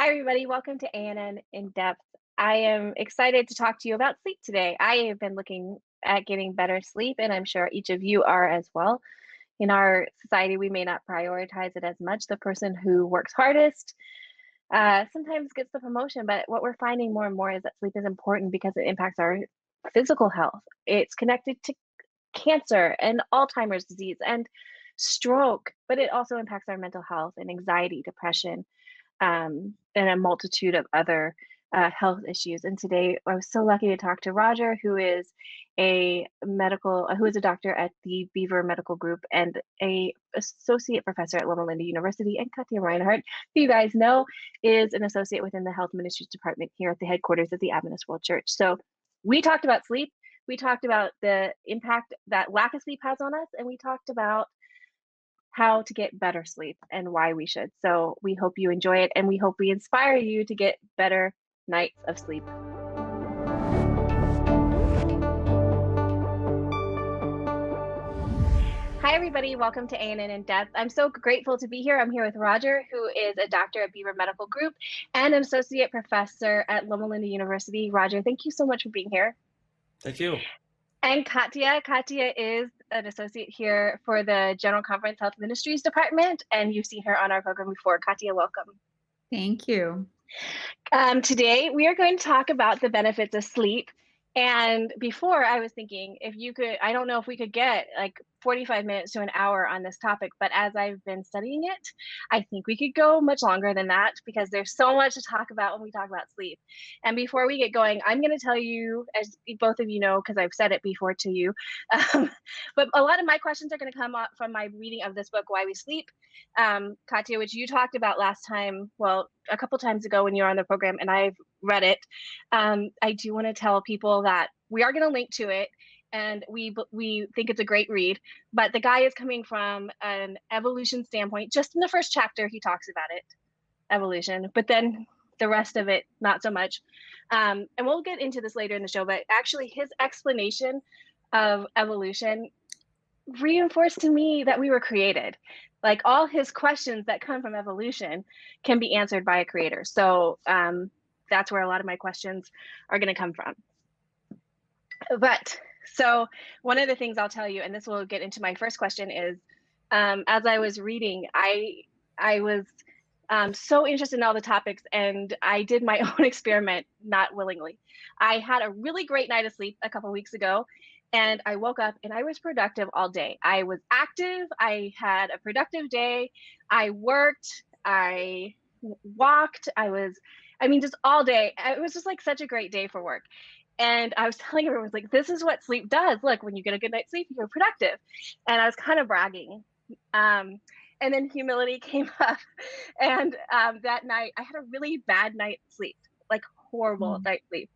Hi, everybody. Welcome to ANN In Depth. I am excited to talk to you about sleep today. I have been looking at getting better sleep, and I'm sure each of you are as well. In our society, we may not prioritize it as much. The person who works hardest sometimes gets the promotion, but what we're finding more and more is that sleep is important because it impacts our physical health. It's connected to cancer and Alzheimer's disease and stroke, but it also impacts our mental health and anxiety, depression, and a multitude of other health issues. And today I was so lucky to talk to Roger, who is who is a doctor at the Beaver Medical Group and a associate professor at Loma University, and Katia Reinert, who you guys know is an associate within the Health Ministries department here at the headquarters of the Adventist World Church. So we talked about sleep. We talked about the impact that lack of sleep has on us, and we talked about how to get better sleep and why we should. So we hope you enjoy it, and we hope we inspire you to get better nights of sleep. Hi, everybody. Welcome to ANN In Depth. I'm so grateful to be here. I'm here with Roger, who is a doctor at Beaver Medical Group and an associate professor at Loma University. Roger, thank you so much for being here. Thank you. And Katia. Katia is an associate here for the General Conference Health Ministries department, and you've seen her on our program before. Katia, welcome. Thank you. Today, we are going to talk about the benefits of sleep. And before, I was thinking if you could, I don't know if we could get like 45 minutes to an hour on this topic, but as I've been studying it, I think we could go much longer than that because there's so much to talk about when we talk about sleep. And before we get going, I'm going to tell you, as both of you know, because I've said it before to you, but a lot of my questions are going to come up from my reading of this book, Why We Sleep. Katia, which you talked about last time, well, a couple times ago when you were on the program, and I've read it. I do want to tell people that we are going to link to it, and we think it's a great read. But the guy is coming from an evolution standpoint. Just in the first chapter, he talks about it, evolution, but then the rest of it, not so much. And we'll get into this later in the show, but actually his explanation of evolution reinforced to me that we were created. Like all his questions that come from evolution can be answered by a creator. So that's where a lot of my questions are going to come from. But so one of the things I'll tell you, and this will get into my first question, is as I was reading, I was so interested in all the topics, and I did my own experiment, not willingly. I had a really great night of sleep a couple weeks ago, and I woke up and I was productive all day. I was active. I had a productive day. I worked. I walked. Just all day. It was just like such a great day for work. And I was telling everyone, like, this is what sleep does. Look, when you get a good night's sleep, you're productive. And I was kind of bragging. And then humility came up. And that night, I had a really bad night's sleep, like horrible night's sleep.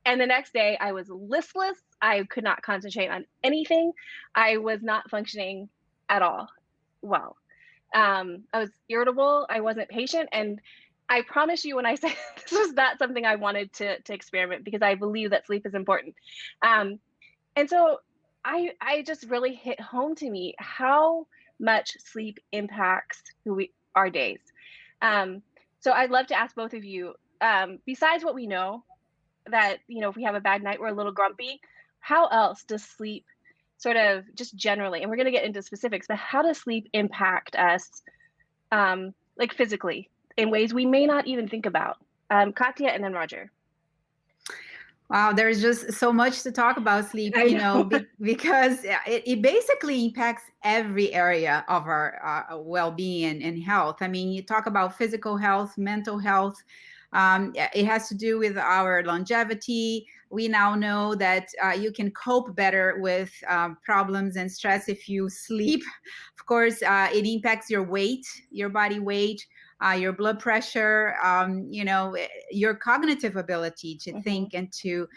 And the next day, I was listless. I could not concentrate on anything. I was not functioning at all well. I was irritable. I wasn't patient. And I promise you, when I say this was not something I wanted to experiment, because I believe that sleep is important. And so I just really hit home to me how much sleep impacts our days. So I'd love to ask both of you, besides what we know, that, if we have a bad night, we're a little grumpy, how else does sleep sort of just generally, and we're going to get into specifics, but how does sleep impact us like physically in ways we may not even think about? Katia and then Roger. Wow, there's just so much to talk about sleep, because it basically impacts every area of our well-being and health. I mean, you talk about physical health, mental health. It has to do with our longevity. We now know that you can cope better with problems and stress if you sleep. Of course, it impacts your weight, your body weight, your blood pressure, your cognitive ability to think and to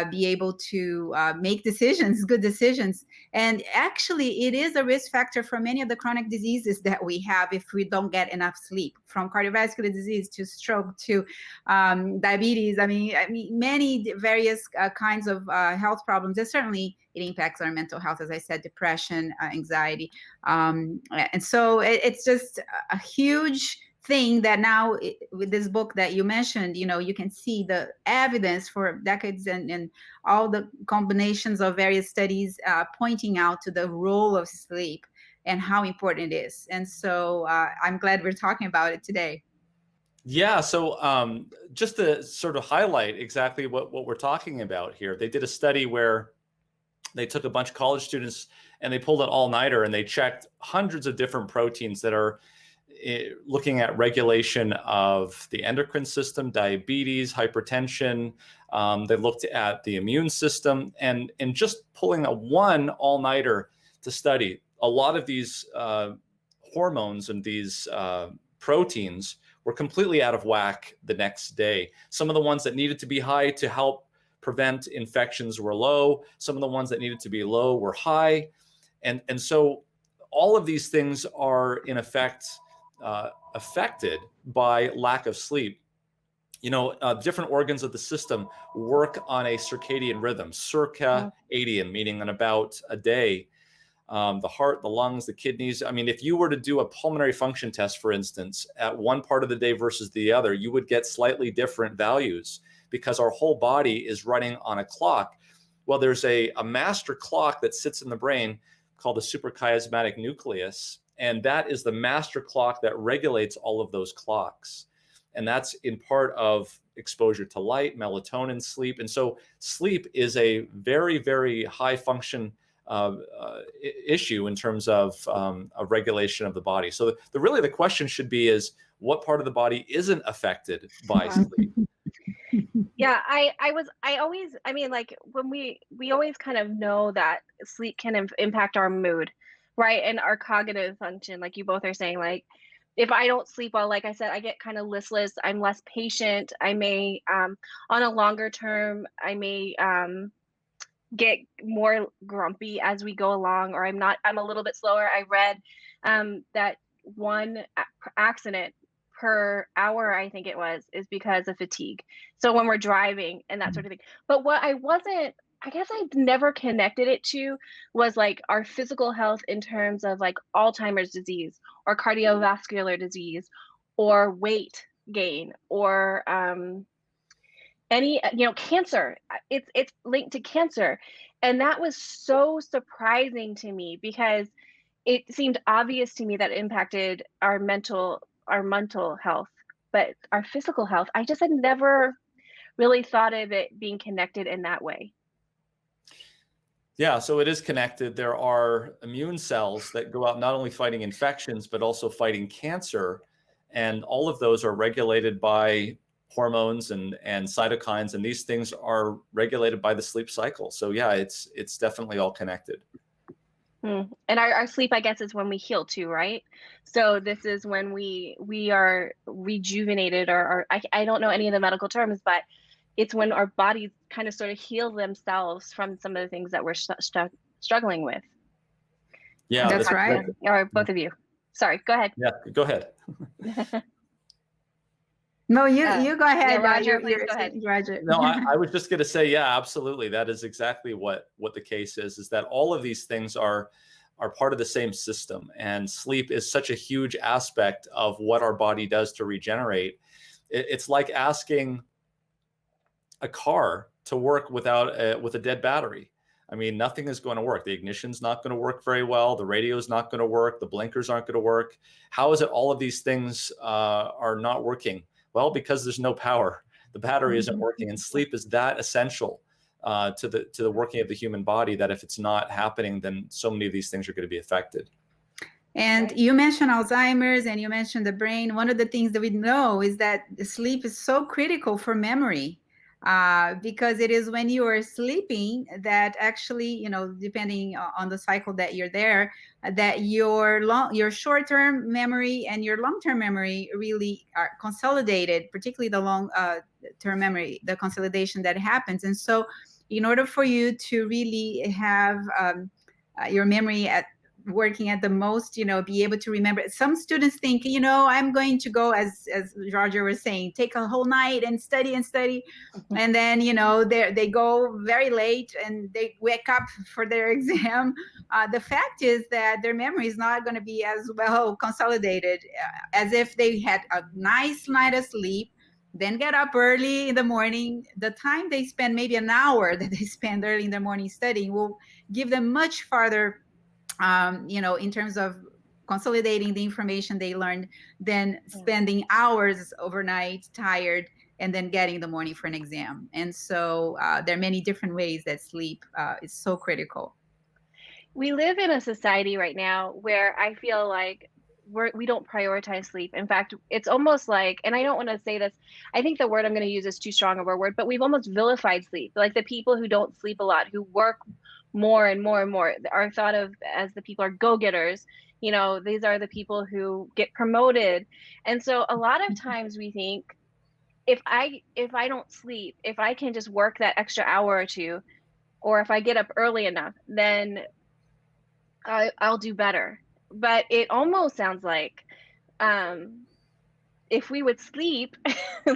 be able to make decisions, good decisions. And actually, it is a risk factor for many of the chronic diseases that we have if we don't get enough sleep, from cardiovascular disease to stroke to diabetes. I mean, many various kinds of health problems. And certainly, it impacts our mental health, as I said, depression, anxiety. And so it's just a huge thing that now with this book that you mentioned, you can see the evidence for decades and all the combinations of various studies pointing out to the role of sleep and how important it is. And so I'm glad we're talking about it today. Yeah, so just to sort of highlight exactly what we're talking about here, they did a study where they took a bunch of college students and they pulled an all-nighter and they checked hundreds of different proteins that are looking at regulation of the endocrine system, diabetes, hypertension. They looked at the immune system, and just pulling one all-nighter to study a lot of these hormones and these proteins were completely out of whack the next day. Some of the ones that needed to be high to help prevent infections were low. Some of the ones that needed to be low were high. And so all of these things are in effect affected by lack of sleep. Different organs of the system work on a circadian rhythm, circadian, meaning on about a day. The heart, the lungs, the kidneys. I mean, if you were to do a pulmonary function test, for instance, at one part of the day versus the other, you would get slightly different values because our whole body is running on a clock. Well, there's a master clock that sits in the brain called the suprachiasmatic nucleus, and that is the master clock that regulates all of those clocks. And that's in part of exposure to light, melatonin, sleep. And so sleep is a very, very high function issue in terms of a regulation of the body. So the question should be is what part of the body isn't affected by sleep? Yeah, I mean, like when we always kind of know that sleep can impact our mood, right? And our cognitive function, like you both are saying, like if I don't sleep well, like I said, I get kind of listless. I'm less patient. I may, on a longer term, I may get more grumpy as we go along, or I'm a little bit slower. I read that one accident per hour, I think it was, is because of fatigue. So when we're driving and that sort of thing. But what I guess I've never connected it to was like our physical health in terms of like Alzheimer's disease or cardiovascular disease or weight gain or any cancer. It's linked to cancer, and that was so surprising to me because it seemed obvious to me that it impacted our mental health, but our physical health, I just had never really thought of it being connected in that way. Yeah, so it is connected. There are immune cells that go out not only fighting infections, but also fighting cancer. And all of those are regulated by hormones and cytokines, and these things are regulated by the sleep cycle. So yeah, it's definitely all connected. And our sleep, I guess, is when we heal too, right? So this is when we are rejuvenated, or I don't know any of the medical terms, but it's when our bodies kind of sort of heal themselves from some of the things that we're struggling with. Yeah, that's right. Or both of you. Sorry, go ahead. Yeah, go ahead. No, you go ahead. Yeah, Roger, please go ahead. Roger. No, I was just going to say, yeah, absolutely. That is exactly what the case is that all of these things are part of the same system. And sleep is such a huge aspect of what our body does to regenerate. It's like asking a car to work with a dead battery. I mean, nothing is going to work. The ignition's not going to work very well. The radio's not going to work. The blinkers aren't going to work. How is it all of these things are not working? Well, because there's no power. The battery isn't working, and sleep is that essential to the working of the human body that if it's not happening, then so many of these things are going to be affected. And you mentioned Alzheimer's and you mentioned the brain. One of the things that we know is that sleep is so critical for memory. Because it is when you are sleeping that actually, depending on the cycle that you're there, that your short-term memory and your long-term memory really are consolidated, particularly the long-term memory, the consolidation that happens. And so in order for you to really have your memory at working at the most, be able to remember. Some students think, I'm going to go, as Roger was saying, take a whole night and study, and then they go very late and they wake up for their exam. The fact is that their memory is not going to be as well consolidated as if they had a nice night of sleep, then get up early in the morning. The time they spend, maybe an hour that they spend early in the morning studying, will give them much farther, in terms of consolidating the information they learned, than spending hours overnight tired and then getting the morning for an exam. And so there are many different ways that sleep is so critical. We live in a society right now where I feel like we don't prioritize sleep. In fact, it's almost like, and I don't want to say this, I think the word I'm going to use is too strong of a word, but we've almost vilified sleep. Like the people who don't sleep a lot, who work more and more and more, are thought of as the people are go-getters. These are the people who get promoted. And so a lot of times we think, if I don't sleep, if I can just work that extra hour or two, or if I get up early enough, then I'll do better. But it almost sounds like if we would sleep,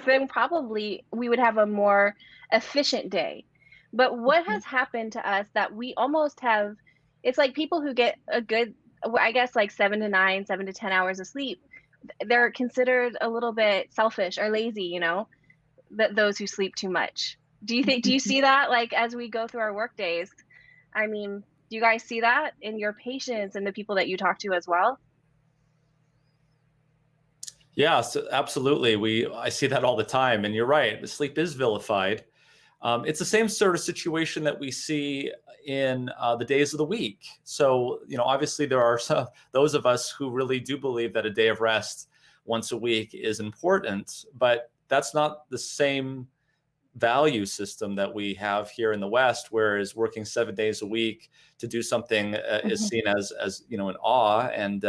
then probably we would have a more efficient day. But what has happened to us that we almost have, it's like people who get a good, I guess, like 7 to 10 hours of sleep, they're considered a little bit selfish or lazy, those who sleep too much. Do you see that, like, as we go through our work days? I mean, do you guys see that in your patients and the people that you talk to as well? Yeah, so absolutely. I see that all the time, and you're right. The sleep is vilified. It's the same sort of situation that we see in the days of the week. So, obviously there are those of us who really do believe that a day of rest once a week is important, but that's not the same value system that we have here in the West, whereas working 7 days a week to do something is seen as an awe and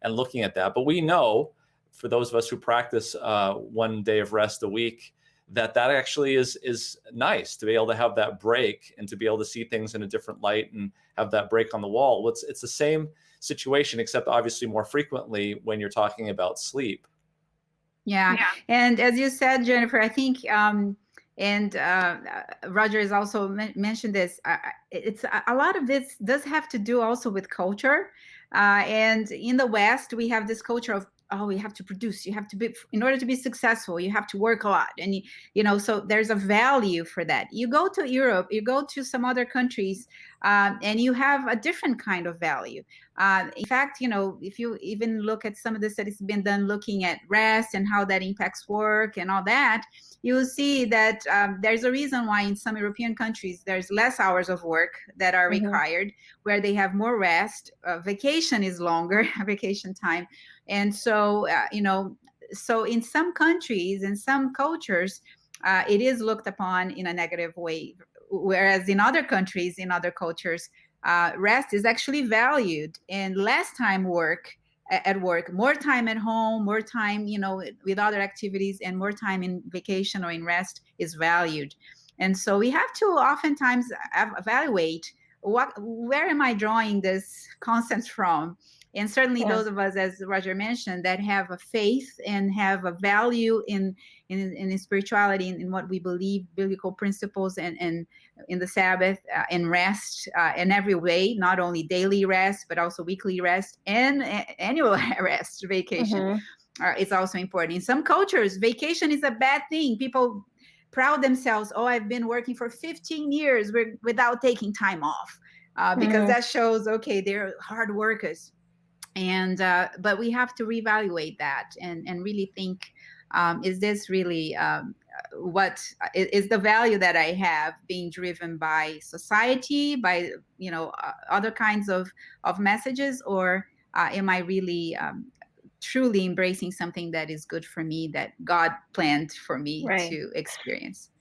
looking at that. But we know, for those of us who practice 1 day of rest a week, that actually is nice to be able to have that break and to be able to see things in a different light and have that break on the wall. It's the same situation, except obviously more frequently when you're talking about sleep. Yeah. And as you said, Jennifer, I think, and Roger has also mentioned this, it's a lot of this does have to do also with culture. And in the West, we have this culture of, you have to produce, you have to be, in order to be successful, you have to work a lot. And, so there's a value for that. You go to Europe, you go to some other countries, and you have a different kind of value. In fact, if you even look at some of the studies been done looking at rest and how that impacts work and all that, you will see that there's a reason why in some European countries there's less hours of work that are required, where they have more rest. Vacation is longer, vacation time. And so, so in some countries, in some cultures, it is looked upon in a negative way, whereas in other countries, in other cultures, rest is actually valued, and less time at work, more time at home, more time, with other activities, and more time in vacation or in rest is valued. And so we have to oftentimes evaluate where am I drawing this concept from? And certainly those of us, as Roger mentioned, that have a faith and have a value in spirituality, in what we believe, biblical principles, and in the Sabbath, and rest in every way, not only daily rest, but also weekly rest and annual rest, vacation. It's also important. In some cultures, vacation is a bad thing. People proud themselves, I've been working for 15 years without taking time off, because that shows, okay, they're hard workers. And but we have to reevaluate that and really think, is this really what is the value that I have being driven by society, by other kinds of messages, or am I really truly embracing something that is good for me, that God planned for me to experience?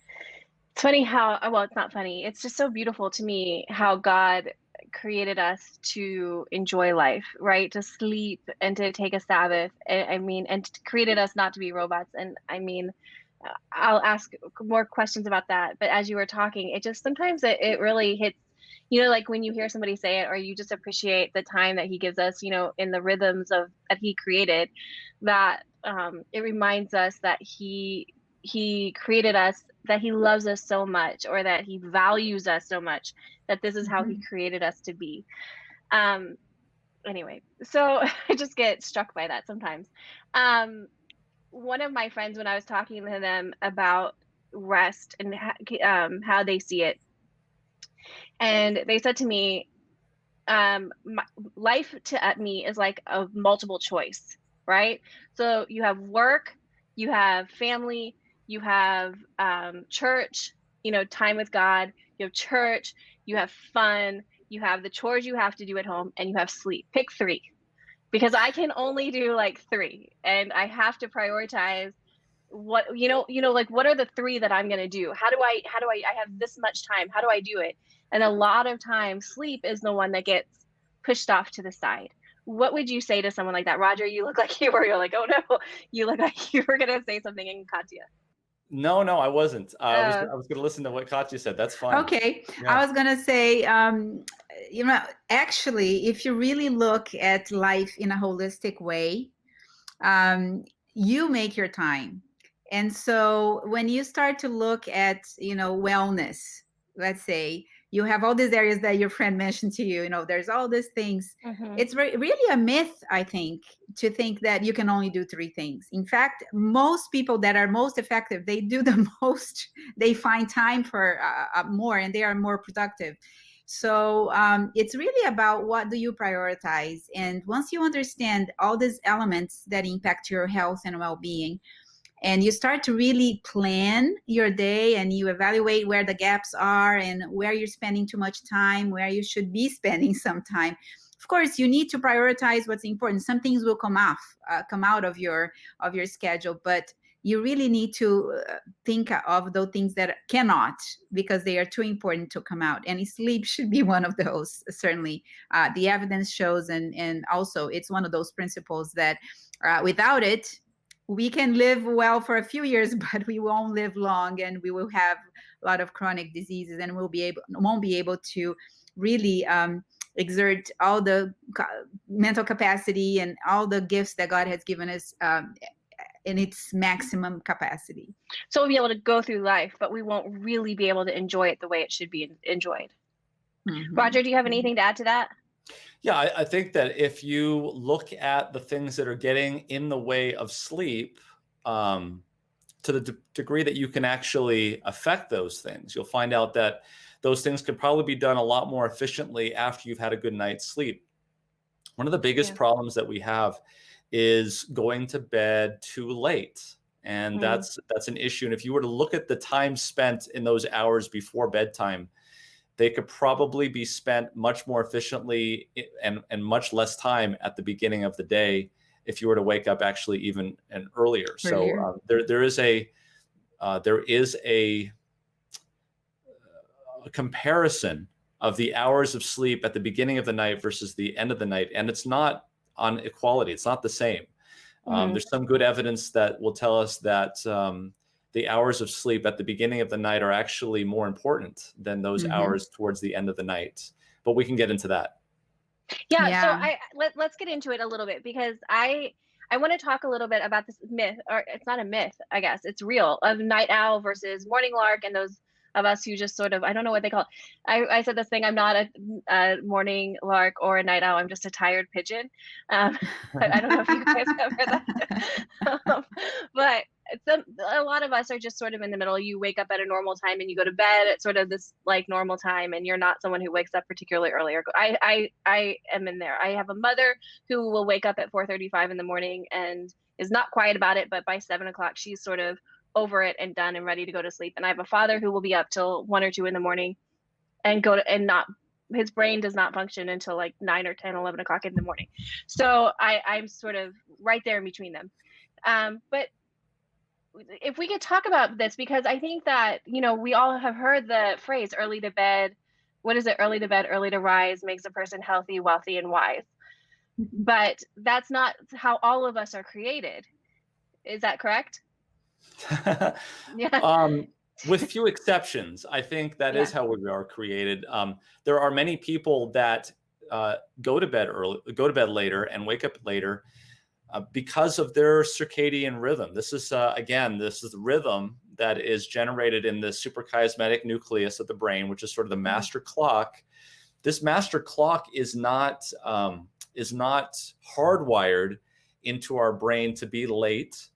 It's funny how, well, it's not funny, it's just so beautiful to me how God created us to enjoy life, right? To sleep and to take a Sabbath. And created us not to be robots. And I mean, I'll ask more questions about that. But as you were talking, it just sometimes it really hits like when you hear somebody say it, or you just appreciate the time that he gives us, in the rhythms that he created, that it reminds us that he created us, that he loves us so much, or that he values us so much, that this is how he created us to be. Anyway, so I just get struck by that sometimes. One of my friends, when I was talking to them about rest and how they see it, and they said to me, life to me is like a multiple choice, right? So you have work, you have family, you have church, time with God, you have church, you have fun, you have the chores you have to do at home, and you have sleep. Pick three, because I can only do like three, and I have to prioritize what, like, what are the three that I'm going to do? How do I have this much time. How do I do it? And a lot of times sleep is the one that gets pushed off to the side. What would you say to someone like that? Roger, you look like you're like, oh no, you look like you were going to say something. In Katia. No, I wasn't. I was going to listen to what Katia said. That's fine. Okay. Yeah. I was going to say, actually, if you really look at life in a holistic way, you make your time. And so when you start to look at, wellness, let's say, you have all these areas that your friend mentioned to you, there's all these things. It's really a myth, I think, to think that you can only do three things. In fact, most people that are most effective, they do the most, they find time for more, and they are more productive. So it's really about what do you prioritize. And once you understand all these elements that impact your health and well-being, and you start to really plan your day, and you evaluate where the gaps are and where you're spending too much time, where you should be spending some time. Of course, you need to prioritize what's important. Some things will come out of your schedule, but you really need to think of those things that cannot, because they are too important to come out. And sleep should be one of those, certainly. The evidence shows, and also it's one of those principles that without it, we can live well for a few years, but we won't live long, and we will have a lot of chronic diseases, and won't be able to really exert all the mental capacity and all the gifts that God has given us in its maximum capacity. So we'll be able to go through life, but we won't really be able to enjoy it the way it should be enjoyed. Roger, do you have anything to add to that? Yeah, I think that if you look at the things that are getting in the way of sleep, to the degree that you can actually affect those things, you'll find out that those things could probably be done a lot more efficiently after you've had a good night's sleep. One of the biggest problems that we have is going to bed too late. And that's an issue. And if you were to look at the time spent in those hours before bedtime, they could probably be spent much more efficiently and much less time at the beginning of the day if you were to wake up actually even earlier. So there is a comparison of the hours of sleep at the beginning of the night versus the end of the night, and it's not on equality. It's not the same. There's some good evidence that will tell us that the hours of sleep at the beginning of the night are actually more important than those hours towards the end of the night. But we can get into that. Yeah. So let's get into it a little bit, because I want to talk a little bit about this myth, or it's not a myth, I guess, it's real, of night owl versus morning lark, and those of us who just sort of, I don't know what they call it. I said this thing, I'm not a morning lark or a night owl, I'm just a tired pigeon. I don't know if you guys have heard that. But a lot of us are just sort of in the middle. You wake up at a normal time and you go to bed at sort of this like normal time, and you're not someone who wakes up particularly early. I am in there. I have a mother who will wake up at 4:35 in the morning and is not quiet about it, but by 7 o'clock she's sort of over it and done and ready to go to sleep. And I have a father who will be up till 1 or 2 in the morning and his brain does not function until like 9 or 10, 11 o'clock in the morning. So I'm sort of right there in between them. But if we could talk about this, because I think that, we all have heard the phrase early to bed. What is it? Early to bed, early to rise makes a person healthy, wealthy, and wise. But that's not how all of us are created. Is that correct? Yeah. With few exceptions, I think that is how we are created. There are many people that go to bed later and wake up later because of their circadian rhythm. This is this is the rhythm that is generated in the suprachiasmatic nucleus of the brain, which is sort of the master clock. This master clock is not hardwired into our brain to be late.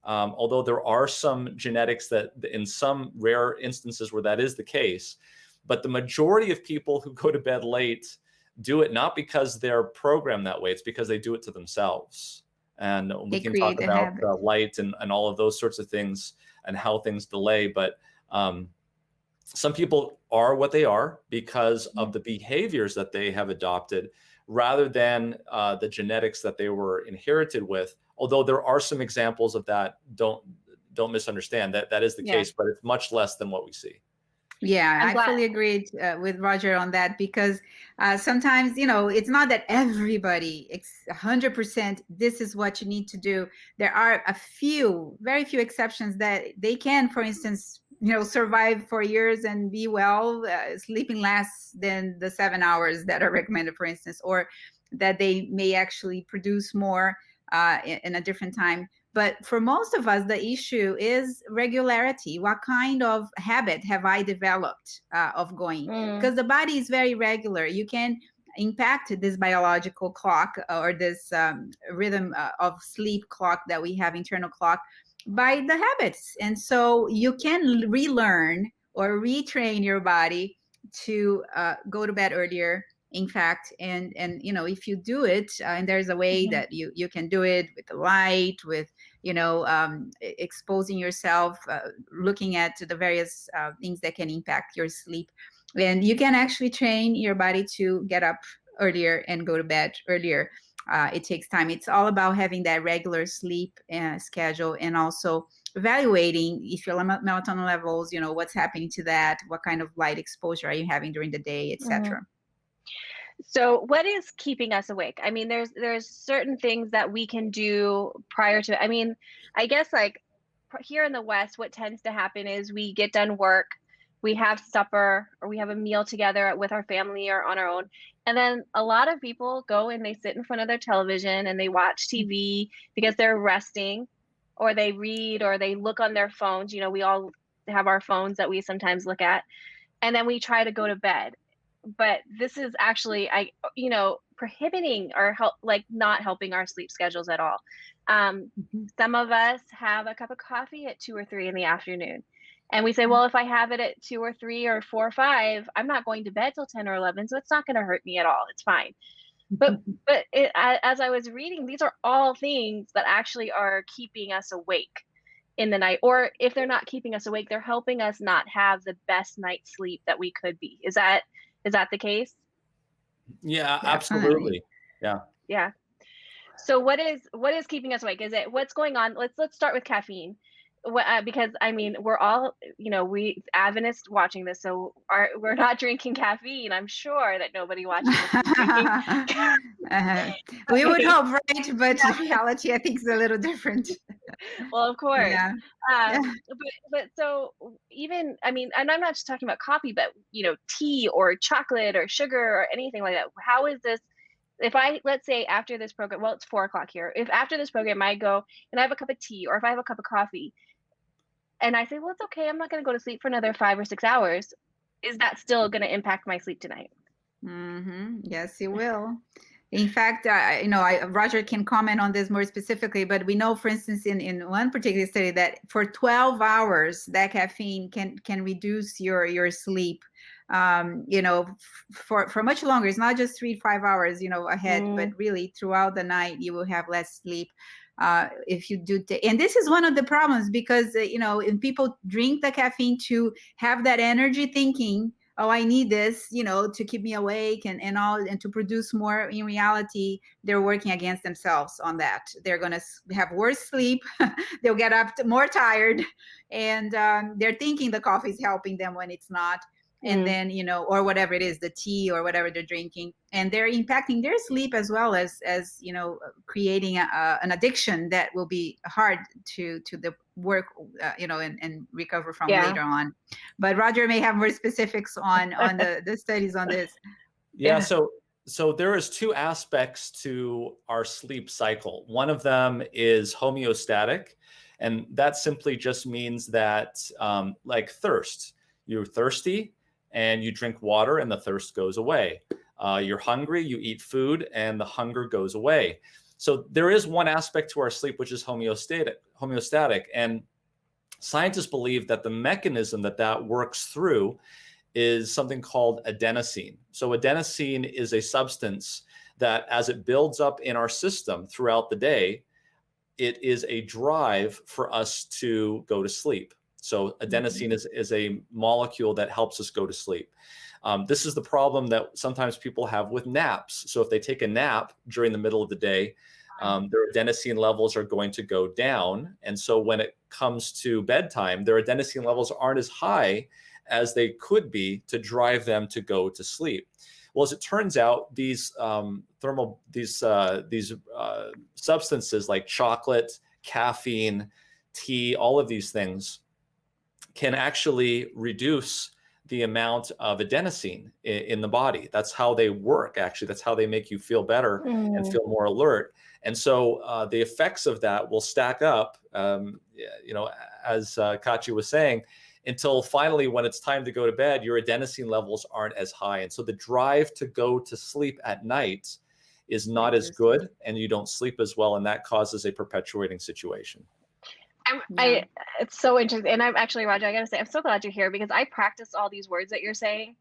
Although there are some genetics that in some rare instances where that is the case, but the majority of people who go to bed late do it not because they're programmed that way, it's because they do it to themselves. And we can talk about light and all of those sorts of things and how things delay. But some people are what they are because of the behaviors that they have adopted rather than the genetics that they were inherited with. Although there are some examples of that, don't misunderstand that is the case, but it's much less than what we see. Yeah, I fully agree with Roger on that, because sometimes, it's not that everybody 100% this is what you need to do. There are very few exceptions that they can, for instance, survive for years and be well, sleeping less than the 7 hours that are recommended, for instance, or that they may actually produce more in a different time. But for most of us, the issue is regularity. What kind of habit have I developed of going? Because the body is very regular. You can impact this biological clock or this rhythm of sleep clock that we have, internal clock, by the habits. And so you can relearn or retrain your body to go to bed earlier. In fact, and if you do it, and there's a way that you can do it with the light, with exposing yourself, looking at the various things that can impact your sleep, and you can actually train your body to get up earlier and go to bed earlier. It takes time. It's all about having that regular sleep schedule, and also evaluating if your melatonin levels, what's happening to that, what kind of light exposure are you having during the day, etc. So what is keeping us awake? I mean, there's certain things that we can do prior to, I guess like here in the West, what tends to happen is we get done work, we have supper, or we have a meal together with our family or on our own. And then a lot of people go and they sit in front of their television and they watch TV because they're resting, or they read, or they look on their phones. We all have our phones that we sometimes look at, and then we try to go to bed. But this is actually, prohibiting or not helping our sleep schedules at all. Some of us have a cup of coffee at 2 or 3 in the afternoon. And we say, well, if I have it at 2 or 3 or 4 or 5, I'm not going to bed till 10 or 11. So it's not going to hurt me at all. It's fine. But as I was reading, these are all things that actually are keeping us awake in the night. Or if they're not keeping us awake, they're helping us not have the best night's sleep that we could be. Is that the case? Yeah, absolutely. Yeah. So what is keeping us awake? Is it what's going on? Let's start with caffeine. Because we're all, we Adventists watching this, so we're not drinking caffeine. I'm sure that nobody watching this is drinking. We would hope, right? But the reality, I think, is a little different. Well, of course. Yeah. But so even, and I'm not just talking about coffee, but tea or chocolate or sugar or anything like that. How is this? If let's say after this program, well, it's 4:00 here. If after this program I go and I have a cup of tea, or if I have a cup of coffee, and I say, well, it's okay, I'm not going to go to sleep for another 5 or 6 hours, is that still going to impact my sleep tonight? Yes, it will. In fact, Roger can comment on this more specifically, but we know, for instance, in one particular study that for 12 hours, that caffeine can reduce your sleep. For much longer. It's not just 3 to 5 hours, ahead, but really throughout the night, you will have less sleep. If you do, and this is one of the problems, because and people drink the caffeine to have that energy, thinking, oh, I need this, to keep me awake and all, and to produce more. In reality, they're working against themselves on that. They're going to have worse sleep. They'll get up more tired, and they're thinking the coffee is helping them when it's not. and then, or whatever it is, the tea or whatever they're drinking, and they're impacting their sleep as well as creating an addiction that will be hard to the work, and recover from later on. But Roger may have more specifics on the studies on this. Yeah. So there is two aspects to our sleep cycle. One of them is homeostatic, and that simply just means that, like thirst, you're thirsty and you drink water and the thirst goes away. You're hungry, you eat food and the hunger goes away. So there is one aspect to our sleep which is homeostatic, and scientists believe that the mechanism that works through is something called adenosine. So adenosine is a substance that, as it builds up in our system throughout the day, it is a drive for us to go to sleep. So adenosine is a molecule that helps us go to sleep. This is the problem that sometimes people have with naps. So if they take a nap during the middle of the day, their adenosine levels are going to go down. And so when it comes to bedtime, their adenosine levels aren't as high as they could be to drive them to go to sleep. Well, as it turns out, these substances like chocolate, caffeine, tea, all of these things can actually reduce the amount of adenosine in the body. That's how they work, actually. That's how they make you feel better and feel more alert. And so the effects of that will stack up, as Katia was saying, until finally, when it's time to go to bed, your adenosine levels aren't as high. And so the drive to go to sleep at night is not as good, and you don't sleep as well, and that causes a perpetuating situation. It's so interesting. And I'm actually, Roger, I gotta say, I'm so glad you're here, because I practiced all these words that you're saying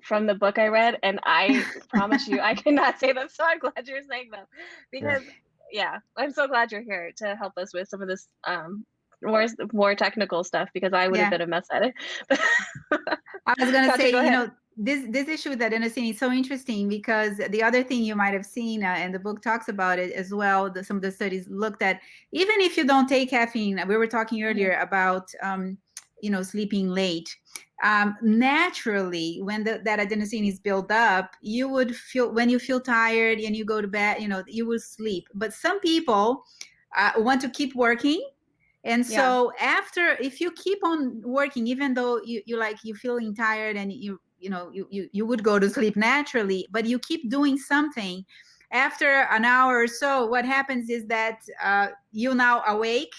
from the book I read, and I promise you I cannot say them. So I'm glad you're saying them, because I'm so glad you're here to help us with some of this more technical stuff, because I would have been a mess at it. I was going to say, this issue with adenosine is so interesting, because the other thing you might have seen, and the book talks about it as well, some of the studies looked at, even if you don't take caffeine, we were talking earlier about, sleeping late. Naturally, when that adenosine is built up, you would feel, when you feel tired and you go to bed, you will sleep. But some people want to keep working. And so if you keep on working, even though you're feeling tired and you would go to sleep naturally, but you keep doing something, after an hour or so, what happens is that you now awake,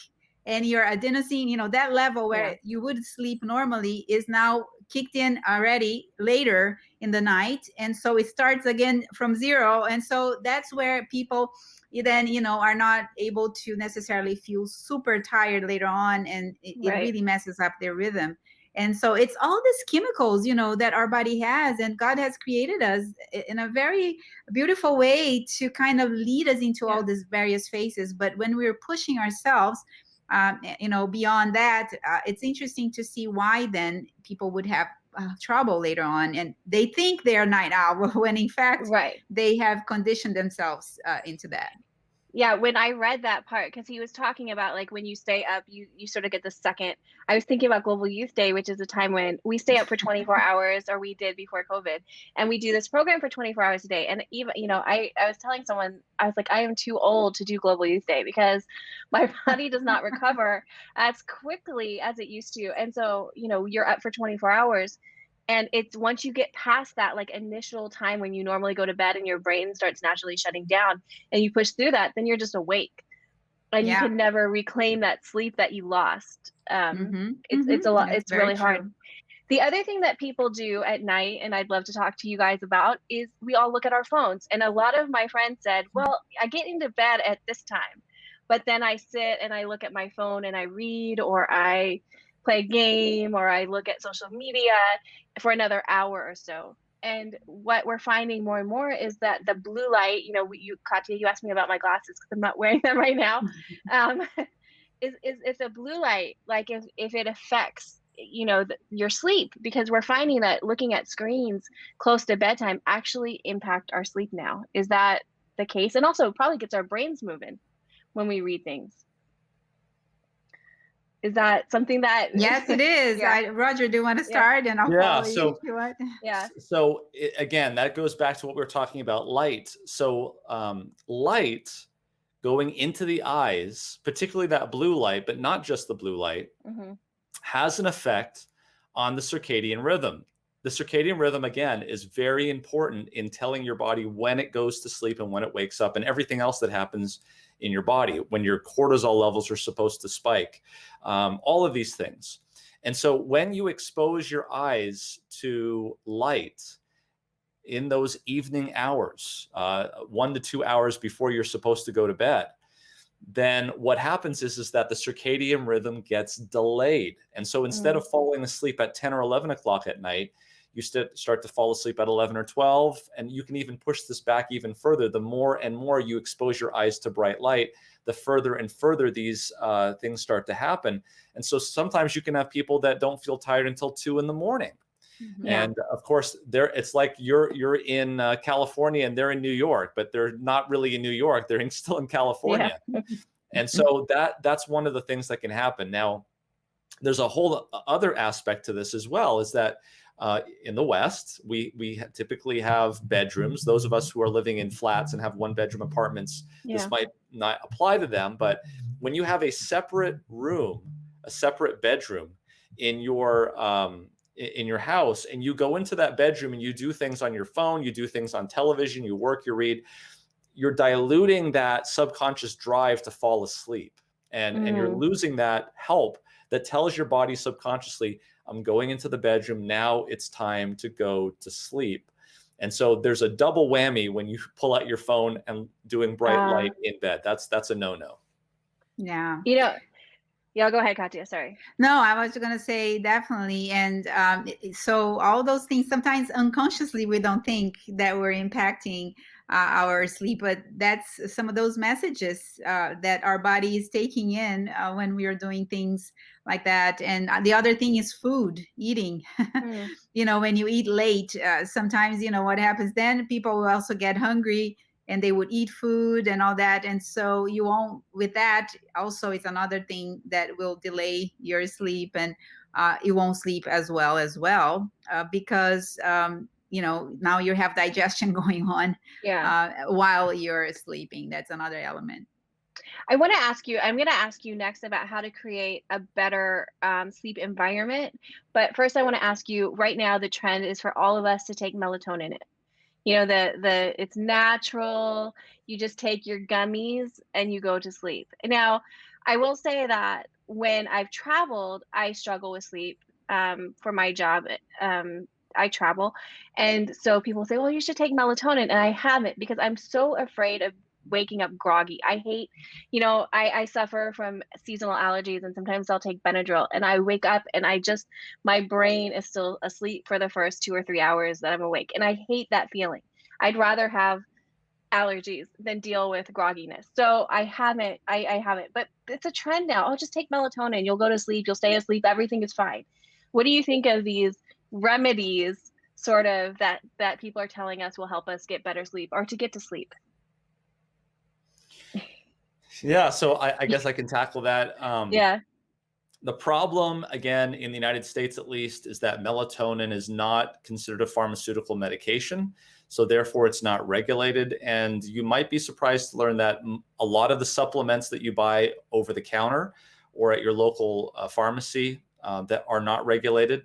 and your adenosine, that level where you would sleep normally is now kicked in already later in the night. And so it starts again from zero. And so that's where people then, are not able to necessarily feel super tired later on. And it really messes up their rhythm. And so it's all these chemicals, that our body has, and God has created us in a very beautiful way to kind of lead us into all these various phases. But when we're pushing ourselves, beyond that, it's interesting to see why then people would have trouble later on, and they think they're night owl when in fact they have conditioned themselves into that. Yeah, when I read that part, because he was talking about, like, when you stay up, you sort of get the second. I was thinking about Global Youth Day, which is a time when we stay up for 24 hours, or we did before COVID, and we do this program for 24 hours a day. And even, I was telling someone, I was like, I am too old to do Global Youth Day, because my body does not recover as quickly as it used to. And so, you're up for 24 hours. And it's once you get past that, like, initial time when you normally go to bed and your brain starts naturally shutting down, and you push through that, then you're just awake, and you can never reclaim that sleep that you lost. It's a lot. That's it's really hard. The other thing that people do at night, and I'd love to talk to you guys about, is we all look at our phones. And a lot of my friends said, well, I get into bed at this time, but then I sit and I look at my phone and I read, or I play a game, or I look at social media for another hour or so. And what we're finding more and more is that the blue light, Katia, you asked me about my glasses because I'm not wearing them right now. It's a blue light, like if it affects, your sleep, because we're finding that looking at screens close to bedtime actually impact our sleep now. Is that the case? And also probably gets our brains moving when we read things. Is that something that? Yes, it is. Yeah. Roger, do you want to start? And I'll follow you if you want. Yeah. So again, that goes back to what we were talking about, light. So light going into the eyes, particularly that blue light, but not just the blue light, has an effect on the circadian rhythm. The circadian rhythm, again, is very important in telling your body when it goes to sleep and when it wakes up, and everything else that happens in your body, when your cortisol levels are supposed to spike, all of these things. And so when you expose your eyes to light in those evening hours, 1 to 2 hours before you're supposed to go to bed, then what happens is that the circadian rhythm gets delayed. And so instead of falling asleep at 10 or 11 o'clock at night, you start to fall asleep at 11 or 12. And you can even push this back even further. The more and more you expose your eyes to bright light, the further and further these things start to happen. And so sometimes you can have people that don't feel tired until 2 in the morning. And of course, it's like you're in California and they're in New York, but they're not really in New York. They're still in California. And so that's one of the things that can happen. Now, there's a whole other aspect to this as well, is that in the West, we typically have bedrooms. Those of us who are living in flats and have 1-bedroom apartments, this might not apply to them. But when you have a separate room, a separate bedroom in your house, and you go into that bedroom and you do things on your phone, you do things on television, you work, you read, you're diluting that subconscious drive to fall asleep. And you're losing that help that tells your body subconsciously, I'm going into the bedroom, now it's time to go to sleep. And so there's a double whammy when you pull out your phone and doing bright light in bed. That's a no-no. Yeah. Yeah, go ahead, Katia. Sorry. No, I was going to say definitely. And so all those things, sometimes unconsciously, we don't think that we're impacting our sleep, but that's some of those messages that our body is taking in when we are doing things like that. And the other thing is food, eating. When you eat late, sometimes, what happens then, people will also get hungry and they would eat food and all that. And so you won't, with that, also it's another thing that will delay your sleep, and you won't sleep as well, because, now you have digestion going on while you're sleeping. That's another element. I'm going to ask you next about how to create a better sleep environment. But first, I want to ask you, right now, the trend is for all of us to take melatonin. It's natural. You just take your gummies and you go to sleep. Now, I will say that when I've traveled, I struggle with sleep for my job. I travel. And so people say, well, you should take melatonin. And I haven't, because I'm so afraid of waking up groggy. I hate, I suffer from seasonal allergies, and sometimes I'll take Benadryl and I wake up and my brain is still asleep for the first 2 or 3 hours that I'm awake. And I hate that feeling. I'd rather have allergies than deal with grogginess. So I haven't, but it's a trend now. Oh, just take melatonin. You'll go to sleep. You'll stay asleep. Everything is fine. What do you think of these remedies sort of that people are telling us will help us get better sleep or to get to sleep? Yeah, so I guess I can tackle that. The problem, again, in the United States at least, is that melatonin is not considered a pharmaceutical medication. So therefore, it's not regulated. And you might be surprised to learn that a lot of the supplements that you buy over the counter or at your local pharmacy that are not regulated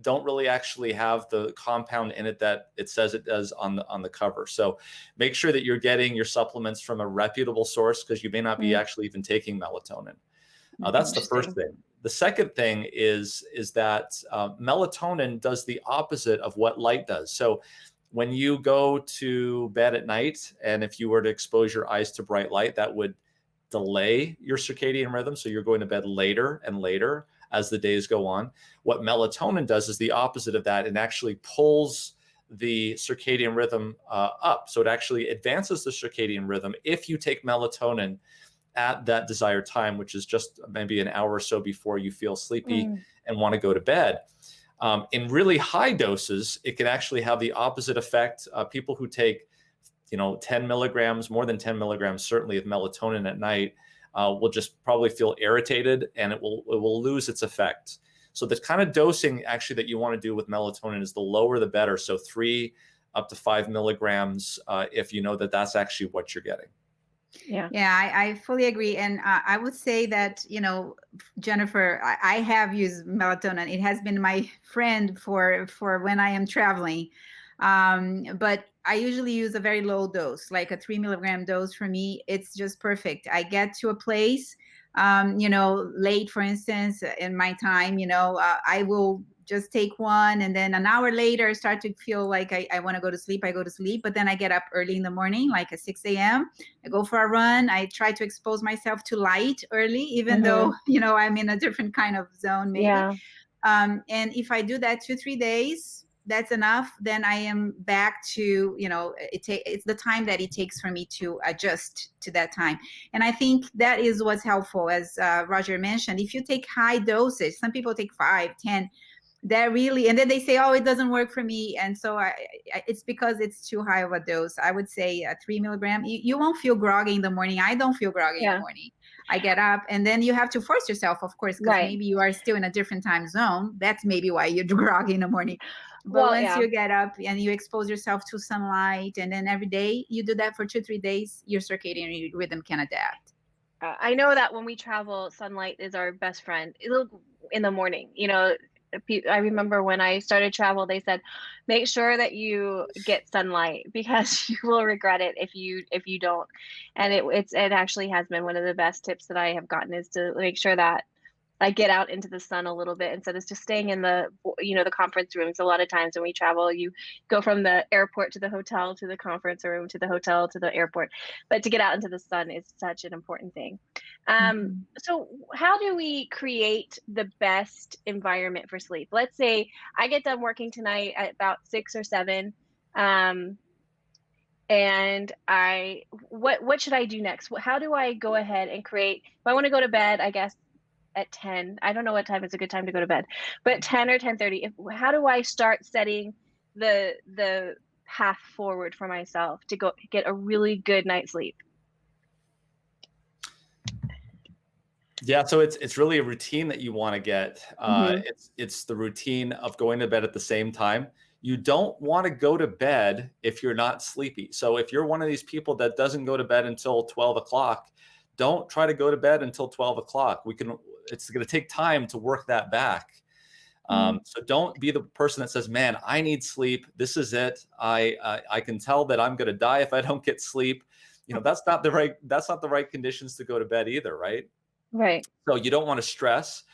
don't really actually have the compound in it that it says it does on the cover. So make sure that you're getting your supplements from a reputable source, because you may not be actually even taking melatonin. That's the first thing. The second thing is that melatonin does the opposite of what light does. So when you go to bed at night, and if you were to expose your eyes to bright light, that would delay your circadian rhythm. So you're going to bed later and later as the days go on. What melatonin does is the opposite of that, and actually pulls the circadian rhythm up. So it actually advances the circadian rhythm if you take melatonin at that desired time, which is just maybe an hour or so before you feel sleepy and want to go to bed. In really high doses, it can actually have the opposite effect. People who take 10 milligrams, more than 10 milligrams, certainly, of melatonin at night, will just probably feel irritated, and it will lose its effect. So the kind of dosing actually that you want to do with melatonin is the lower the better. So 3 up to 5 milligrams if you know that that's actually what you're getting. Yeah, I fully agree. And I would say that, Jennifer, I have used melatonin. It has been my friend for when I am traveling. But I usually use a very low dose, like a 3 milligram dose. For me, it's just perfect. I get to a place, late, for instance, in my time, I will just take one, and then an hour later start to feel like I want to go to sleep. I go to sleep, but then I get up early in the morning, like at 6 a.m. I go for a run. I try to expose myself to light early, even though, I'm in a different kind of zone, maybe. Yeah. And if I do that 2-3 days, that's enough. Then I am back to, it's the time that it takes for me to adjust to that time. And I think that is what's helpful, as Roger mentioned. If you take high doses, some people take 5, 10, that really, and then they say, oh, it doesn't work for me. And so it's because it's too high of a dose. I would say 3 milligram. You won't feel groggy in the morning. I don't feel groggy in the morning. I get up, and then you have to force yourself, of course, because maybe you are still in a different time zone. That's maybe why you're groggy in the morning. But once you get up and you expose yourself to sunlight, and then every day you do that for 2-3 days, your circadian rhythm can adapt. I know that when we travel, sunlight is our best friend. In the morning, I remember when I started travel, they said, make sure that you get sunlight, because you will regret it if you don't. And it actually has been one of the best tips that I have gotten, is to make sure that I get out into the sun a little bit instead of just staying in the conference rooms. A lot of times when we travel, you go from the airport to the hotel, to the conference room, to the hotel, to the airport. But to get out into the sun is such an important thing. So how do we create the best environment for sleep? Let's say I get done working tonight at about 6 or 7. And what should I do next? How do I go ahead and create, if I want to go to bed, I guess, at 10. I don't know what time is a good time to go to bed, but 10 or 10:30. How do I start setting the path forward for myself to go get a really good night's sleep? Yeah, so it's really a routine that you want to get. It's the routine of going to bed at the same time. You don't want to go to bed if you're not sleepy. So if you're one of these people that doesn't go to bed until 12 o'clock, don't try to go to bed until 12 o'clock. It's going to take time to work that back. So don't be the person that says, man, I need sleep. This is it. I can tell that I'm going to die if I don't get sleep. That's not the right conditions to go to bed either. Right. Right. So you don't want to stress.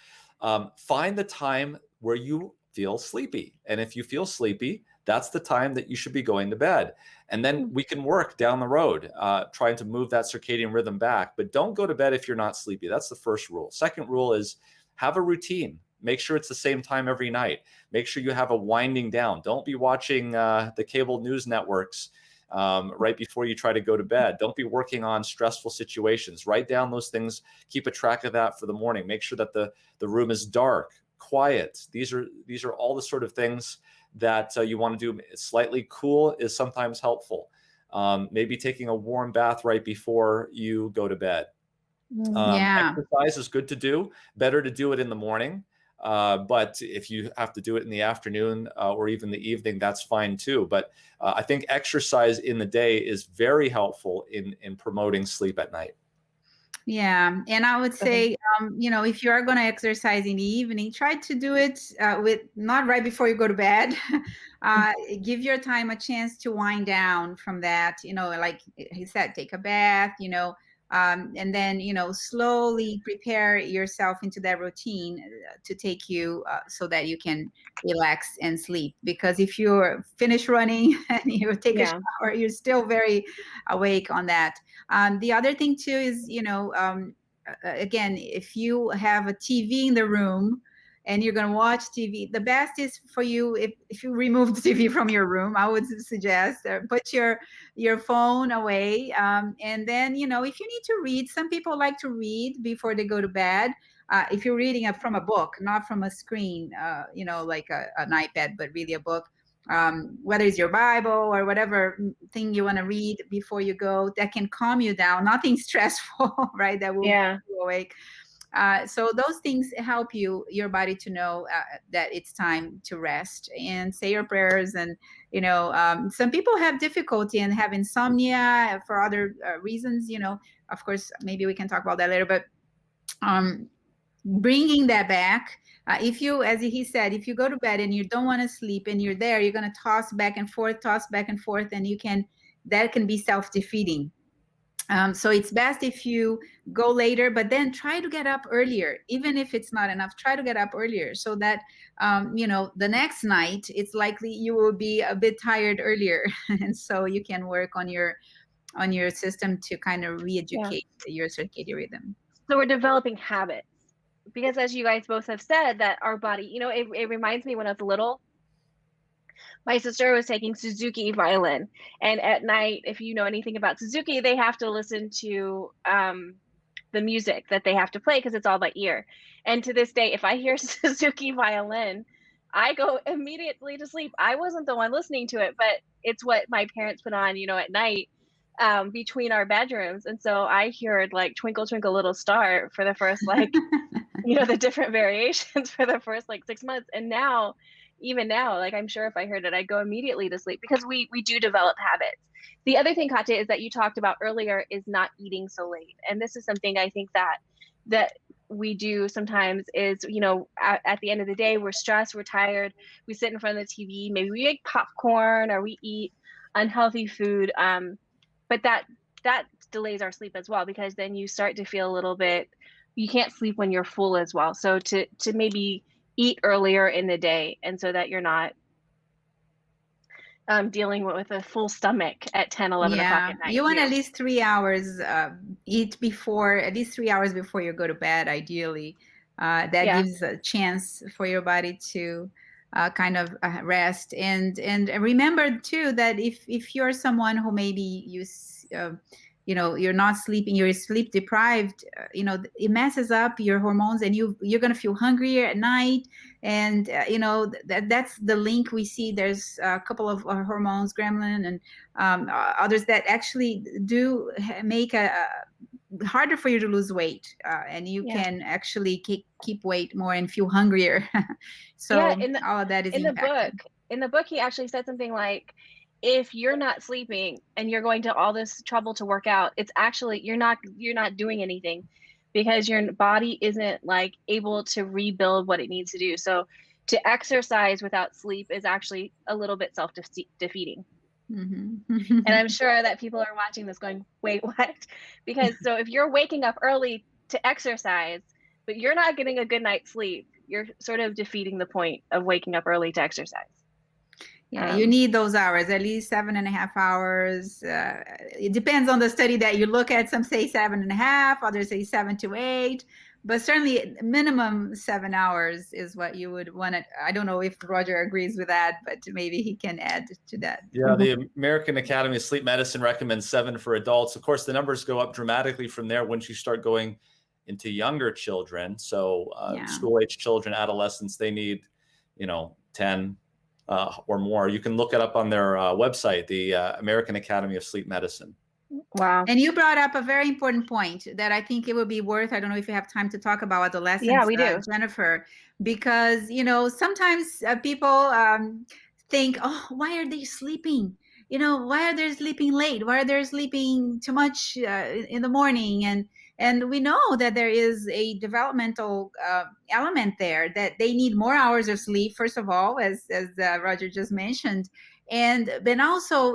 Find the time where you feel sleepy. And if you feel sleepy, that's the time that you should be going to bed. And then we can work down the road, trying to move that circadian rhythm back. But don't go to bed if you're not sleepy. That's the first rule. Second rule is have a routine. Make sure it's the same time every night. Make sure you have a winding down. Don't be watching the cable news networks right before you try to go to bed. Don't be working on stressful situations. Write down those things. Keep a track of that for the morning. Make sure that the room is dark, quiet. These are all the sort of things that you want to do. Slightly cool is sometimes helpful. Maybe taking a warm bath right before you go to bed. Exercise is good to do. Better to do it in the morning. But if you have to do it in the afternoon or even the evening, that's fine too. But I think exercise in the day is very helpful in promoting sleep at night. Yeah. And I would say, if you are going to exercise in the evening, try to do it with not right before you go to bed. Give your time a chance to wind down from that, like he said, take a bath, and then, slowly prepare yourself into that routine to take you so that you can relax and sleep. Because if you're finished running and you take a shower, you're still very awake on that. The other thing too is, again, if you have a TV in the room and you're going to watch TV, the best is for you, if you remove the TV from your room, I would suggest put your phone away. And then, if you need to read, some people like to read before they go to bed. If you're reading from a book, not from a screen, like an iPad, but really a book, whether it's your Bible or whatever thing you want to read before you go, that can calm you down. Nothing stressful, right? That will keep you awake. So those things help your body to know that it's time to rest and say your prayers. And, some people have difficulty and have insomnia for other reasons, of course, maybe we can talk about that later, but bringing that back. If you, as he said, if you go to bed and you don't want to sleep and you're there, you're going to toss back and forth, and that can be self-defeating. So it's best if you go later, but then try to get up earlier. Even if it's not enough, try to get up earlier so that, the next night, it's likely you will be a bit tired earlier. And so you can work on your system to kind of re-educate your circadian rhythm. So we're developing habits, because as you guys both have said, that our body, it reminds me when I was little, my sister was taking Suzuki violin, and at night, if you know anything about Suzuki, they have to listen to the music that they have to play because it's all by ear. And to this day, if I hear Suzuki violin, I go immediately to sleep. I wasn't the one listening to it, but it's what my parents put on, at night between our bedrooms. And so I heard like Twinkle Twinkle Little Star for the first the different variations for the first 6 months. And even now, I'm sure if I heard it, I'd go immediately to sleep, because we do develop habits. The other thing, Katia, is that you talked about earlier is not eating so late. And this is something I think that we do sometimes is, at the end of the day, we're stressed, we're tired, we sit in front of the TV, maybe we make popcorn or we eat unhealthy food. But that delays our sleep as well, because then you start to feel a little bit, you can't sleep when you're full as well. So to maybe eat earlier in the day, and so that you're not dealing with a full stomach at 10, 11 o'clock at night. You want at least 3 hours, eat at least 3 hours before you go to bed, ideally. That gives a chance for your body to kind of rest. And remember too, that if you're someone who maybe you're not sleeping, you're sleep deprived, it messes up your hormones, and you're going to feel hungrier at night. And that's the link we see. There's a couple of hormones, gremlin and others, that actually do make a harder for you to lose weight, and you can actually keep weight more and feel hungrier. So all of that is in the book. He actually said something like, if you're not sleeping and you're going to all this trouble to work out, it's actually you're not doing anything, because your body isn't able to rebuild what it needs to do. So to exercise without sleep is actually a little bit self-defeating. Mm-hmm. And I'm sure that people are watching this going, wait, what? Because so if you're waking up early to exercise, but you're not getting a good night's sleep, you're sort of defeating the point of waking up early to exercise. Yeah, you need those hours, at least 7.5 hours. It depends on the study that you look at. Some say 7.5, others say 7 to 8, but certainly minimum 7 hours is what you would want to. I don't know if Roger agrees with that, but maybe he can add to that. Yeah, the American Academy of Sleep Medicine recommends 7 for adults. Of course, the numbers go up dramatically from there once you start going into younger children. So school-age children, adolescents, they need, 10 or more. You can look it up on their website, the American Academy of Sleep Medicine. Wow. And you brought up a very important point that I think it would be worth, I don't know if you have time to talk about adolescents. Yeah, we do. Jennifer, because, sometimes people think, oh, why are they sleeping? Why are they sleeping late? Why are they sleeping too much in the morning? And we know that there is a developmental element there, that they need more hours of sleep, first of all, as Roger just mentioned. And then also,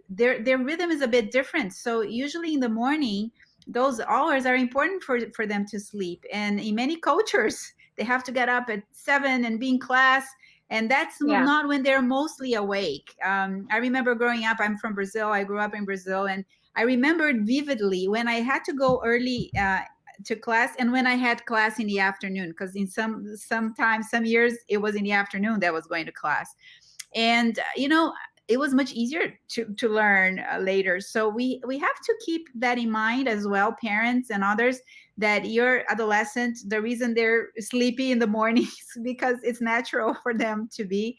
their rhythm is a bit different. So usually in the morning, those hours are important for them to sleep. And in many cultures, they have to get up at 7 and be in class. And that's not when they're mostly awake. I remember growing up, I'm from Brazil. I grew up in Brazil. And I remembered vividly when I had to go early to class and when I had class in the afternoon, because in some years it was in the afternoon that I was going to class. And, it was much easier to learn later. So we have to keep that in mind as well, parents and others, that your adolescent, the reason they're sleepy in the mornings because it's natural for them to be.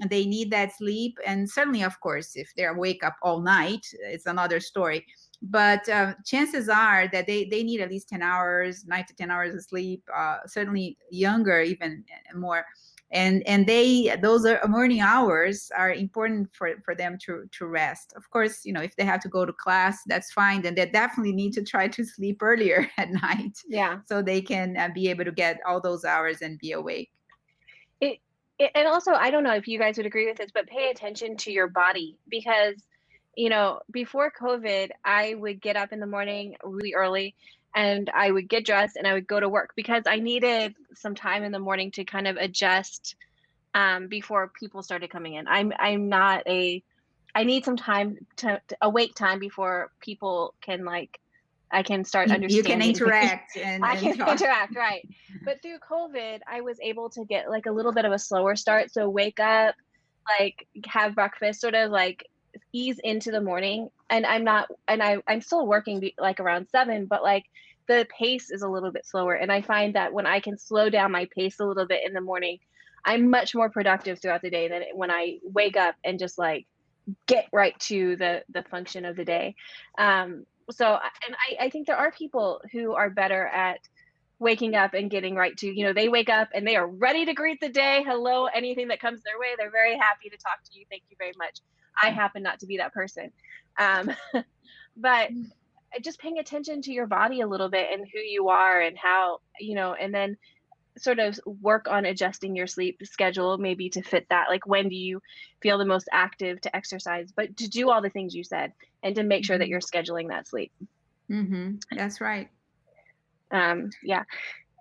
They need that sleep. And certainly, of course, if they're wake up all night, it's another story. But chances are that they need at least 10 hours, 9 to 10 hours of sleep, certainly younger, even more. And those are morning hours are important for them to rest. Of course, if they have to go to class, that's fine. Then they definitely need to try to sleep earlier at night. Yeah. So they can be able to get all those hours and be awake. And also, I don't know if you guys would agree with this, but pay attention to your body, because, before COVID, I would get up in the morning really early and I would get dressed and I would go to work because I needed some time in the morning to kind of adjust before people started coming in. I need some time to awake time before people can I can start understanding. You can interact I can interact, right. But through COVID, I was able to get a little bit of a slower start. So wake up, have breakfast, sort of ease into the morning. And I'm still working around 7, but the pace is a little bit slower. And I find that when I can slow down my pace a little bit in the morning, I'm much more productive throughout the day than when I wake up and just get right to the function of the day. I think there are people who are better at waking up and getting right to, they wake up and they are ready to greet the day. Hello, anything that comes their way. They're very happy to talk to you. Thank you very much. I happen not to be that person. But just paying attention to your body a little bit and who you are and how, and then sort of work on adjusting your sleep schedule, maybe to fit that. When do you feel the most active to exercise, but to do all the things you said and to make sure that you're scheduling that sleep. That's right. Yeah.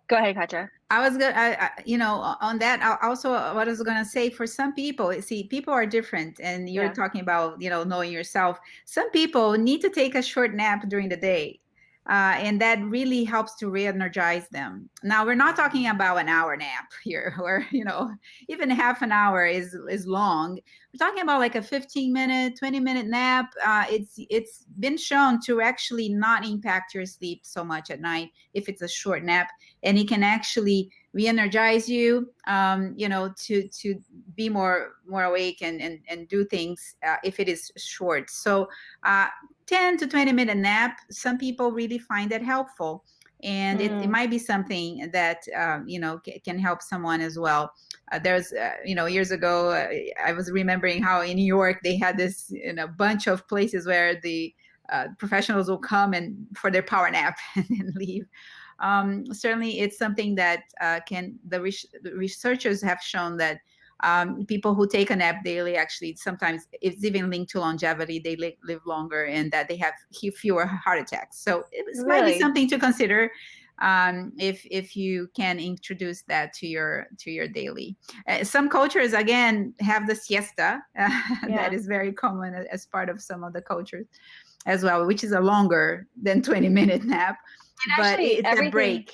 Go ahead, Katia. I was good. On that, also what I was going to say, for some people, see, people are different, and you're talking about, knowing yourself. Some people need to take a short nap during the day. And that really helps to re-energize them. Now, we're not talking about an hour nap here, where, even half an hour is long. We're talking about a 15-minute, 20-minute nap. It's been shown to actually not impact your sleep so much at night if it's a short nap, and it can actually re-energize you, to be more awake and do things if it is short. So 10 to 20-minute nap, some people really find that helpful. And it might be something that, can help someone as well. There's, years ago, I was remembering how in New York, they had this, bunch of places where the professionals will come and for their power nap and then leave. Certainly, it's something that the researchers have shown that people who take a nap daily, actually, sometimes it's even linked to longevity. They live longer, and that they have fewer heart attacks. So it might be something to consider if you can introduce that to your daily. Some cultures, again, have the siesta. That is very common as part of some of the cultures as well, which is a longer than 20-minute nap. But actually, it's a break.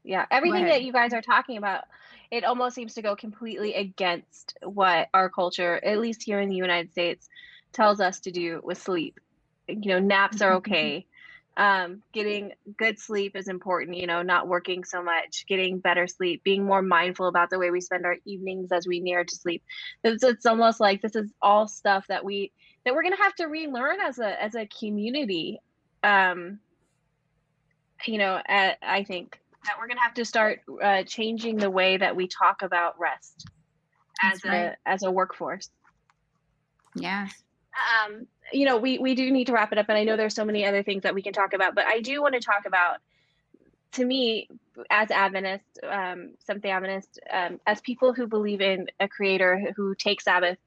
Yeah, everything that you guys are talking about, it almost seems to go completely against what our culture, at least here in the United States, tells us to do with sleep. Naps are okay. Getting good sleep is important, not working so much, getting better sleep, being more mindful about the way we spend our evenings as we near to sleep. It's almost like this is all stuff that we're going to have to relearn as a community. I think that we're going to have to start changing the way that we talk about rest as a workforce. Yes. We do need to wrap it up, and I know there's so many other things that we can talk about, but I do want to talk about, to me, as Adventist, Seventh-day Adventist, as people who believe in a creator who takes Sabbath.